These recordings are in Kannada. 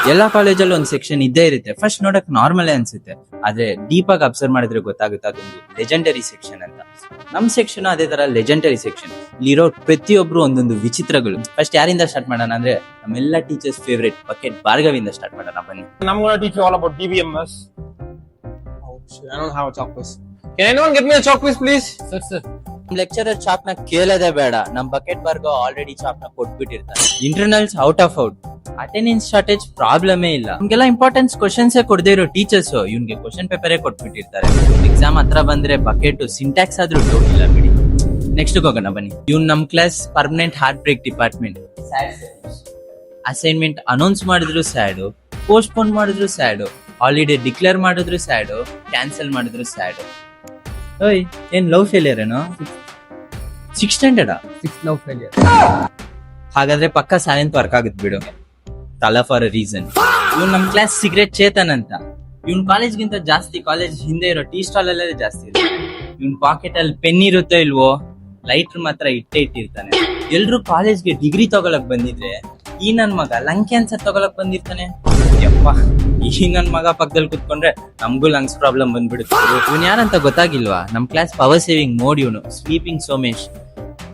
ಎಲ್ಲಾ ಕಾಲೇಜಲ್ಲೂ ಒಂದು ಸೆಕ್ಷನ್ ಇದ್ದೇ ಇರುತ್ತೆ. ಫಸ್ಟ್ ನೋಡಕ್ ನಾರ್ಮಲ್ ಅನ್ಸುತ್ತೆ, ಆದ್ರೆ ಡೀಪ್ ಆಗಿ ಅಬ್ಸರ್ವ್ ಮಾಡಿದ್ರೆ ಗೊತ್ತಾಗುತ್ತೆ ಅದೊಂದು ಲೆಜೆಂಡರಿ ಸೆಕ್ಷನ್ ಅಂತ. ನಮ್ ಸೆಕ್ಷನ್ ಅದೇ ತರ ಲೆಜೆಂಡರಿ ಸೆಕ್ಷನ್. ಇಲ್ಲಿರೋ ಪ್ರತಿಯೊಬ್ರು ಒಂದೊಂದು ವಿಚಿತ್ರಗಳು. ಫಸ್ಟ್ ಯಾರಿಂದ ಸ್ಟಾರ್ಟ್ ಮಾಡೋಣ ಅಂದ್ರೆ ನಮ್ಮೆಲ್ಲ ಟೀಚರ್ಸ್ ಫೇವ್ರೇಟ್ ಬಕೆಟ್ ಭಾರ್ಗವಿಂದ ಸ್ಟಾರ್ಟ್ ಮಾಡೋಣ ಬನ್ನಿ. I'm going to teach you all about DBMS. Oh shit, I don't have a chalk piece. Can anyone get me a chalk piece, please? Sir. Lecturer ಚಾಪ್ ನ ಕೇಳೋದೇ ಬೇಡ, ನಮ್ ಬಕೆಟ್ ಭಾರ್ಗ ಆಲ್ರೆಡಿ ಚಾಪ್ ನ ಕೊಟ್ಬಿಟ್ಟಿರ್ತಾರೆ. Internals out of out, attendance shortage ಪ್ರಾಬ್ಲಮೇ ಇಲ್ಲ. ನಮ್ಗೆಲ್ಲ ಇಂಪಾರ್ಟೆನ್ಸ್ ಕ್ವಶನ್ಸ್ ಕೊಡದೇ ಇರೋ ಟೀಚರ್ಸ್ ಇವ್ನಿಗೆ ಕ್ವಶನ್ ಪೇಪರೇ ಕೊಟ್ಬಿಟ್ಟಿರ್ತಾರೆ. ಎಕ್ಸಾಮ್ ಹತ್ರ ಬಂದ್ರೆ ಬಕೆಟ್ ಸಿಂಟ್ಯಾಕ್ಸ್ ಆದ್ರೂ ಡೌಟ್ ಇಲ್ಲ ಬಿಡಿ. ನೆಕ್ಸ್ಟ್ ಹೋಗೋಣ ಬನ್ನಿ. ಇವ್ನ್ ನಮ್ class permanent heartbreak department. Assignment announce ಮಾಡಿದ್ರು ಸ್ಯಾಡು, ಪೋಸ್ಟ್ಪೋನ್ ಮಾಡಿದ್ರು ಸ್ಯಾಡು, ಹಾಲಿಡೇ ಡಿಕ್ಲೇರ್ ಮಾಡಿದ್ರು ಸ್ಯಾಡು, ಕ್ಯಾನ್ಸಲ್ ಮಾಡಿದ್ರು ಸ್ಯಾಡು. ಓಯ್, ಏನ್ ಲವ್ ಫೇಲಿಯರ್ ಏನೋ? 6th standard 6 love failure. ಹಾಗಾದ್ರೆ ಪಕ್ಕ 7th ವರ್ಕ್ ಆಗುತ್ತೆ ಬಿಡು. ತಲಾ ಫಾರ್ ಅ ರೀಸನ್. ಇವ್ನು ನಮ್ ಕ್ಲಾಸ್ ಸಿಗರೇಟ್ ಚೇತನ್ ಅಂತ. ಇವ್ನ್ ಕಾಲೇಜ್ ಗಿಂತ ಜಾಸ್ತಿ ಕಾಲೇಜ್ ಹಿಂದೆ ಇರೋ ಟೀ ಸ್ಟಾಲ್ ಅಲ್ಲೇ ಜಾಸ್ತಿ ಇದೆ. ಇವ್ನ್ ಪಾಕೆಟ್ ಅಲ್ಲಿ ಪೆನ್ ಇರುತ್ತೋ ಇಲ್ವೋ, ಲೈಟರ್ ಮಾತ್ರ ಇಟ್ಟಿರ್ತಾನೆ. ಎಲ್ರು ಕಾಲೇಜ್ಗೆ ಡಿಗ್ರಿ ತಗೊಳಕ್ ಬಂದಿದ್ರೆ ಈ ನನ್ ಮಗ ಲಂಗ್ ಕ್ಯಾನ್ಸರ್ ತಗೊಳಕ್ ಬಂದಿರ್ತಾನೆ. ಯಪ್ಪ, ಈ ನನ್ ಮಗ ಪಕ್ಕದಲ್ಲಿ ಕುತ್ಕೊಂಡ್ರೆ ನಮ್ಗೂ ಲಂಗ್ಸ್ ಪ್ರಾಬ್ಲಮ್ ಬಂದ್ಬಿಡುತ್ತೆ. ಇವ್ನ್ ಯಾರಂತ ಗೊತ್ತಾಗಿಲ್ವಾ? ನಮ್ ಕ್ಲಾಸ್ ಪವರ್ ಸೇವಿಂಗ್ ಮೋಡ್ ಇವನು, ಸ್ಲೀಪಿಂಗ್ ಸೋಮೇಶ್.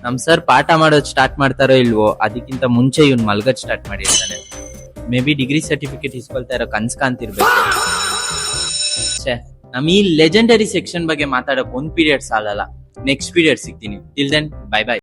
ನಮ್ ಸರ್ ಪಾಠ ಮಾಡೋದ್ ಸ್ಟಾರ್ಟ್ ಮಾಡ್ತಾರೋ ಇಲ್ವೋ ಅದಕ್ಕಿಂತ ಮುಂಚೆ ಇವ್ನ್ ಮಲ್ಗದ್ ಸ್ಟಾರ್ಟ್ ಮಾಡಿರ್ತಾನೆ. ಮೇ ಬಿ ಡಿಗ್ರಿ ಸರ್ಟಿಫಿಕೇಟ್ ಇಸ್ಕೊಳ್ತಾ ಇರೋ ಕನ್ಸ್ಕಾಂತಿರ್ಬೇಕು. ನಮ್ ಈ ಲೆಜೆಂಡರಿ ಸೆಕ್ಷನ್ ಬಗ್ಗೆ ಮಾತಾಡಕ್ ಒಂದ್ ಪೀರಿಯಡ್ ಸಾಲಲ್ಲ. ನೆಕ್ಸ್ಟ್ ಪೀರಿಯಡ್ ಸಿಗ್ತೀನಿ. Till then bye by.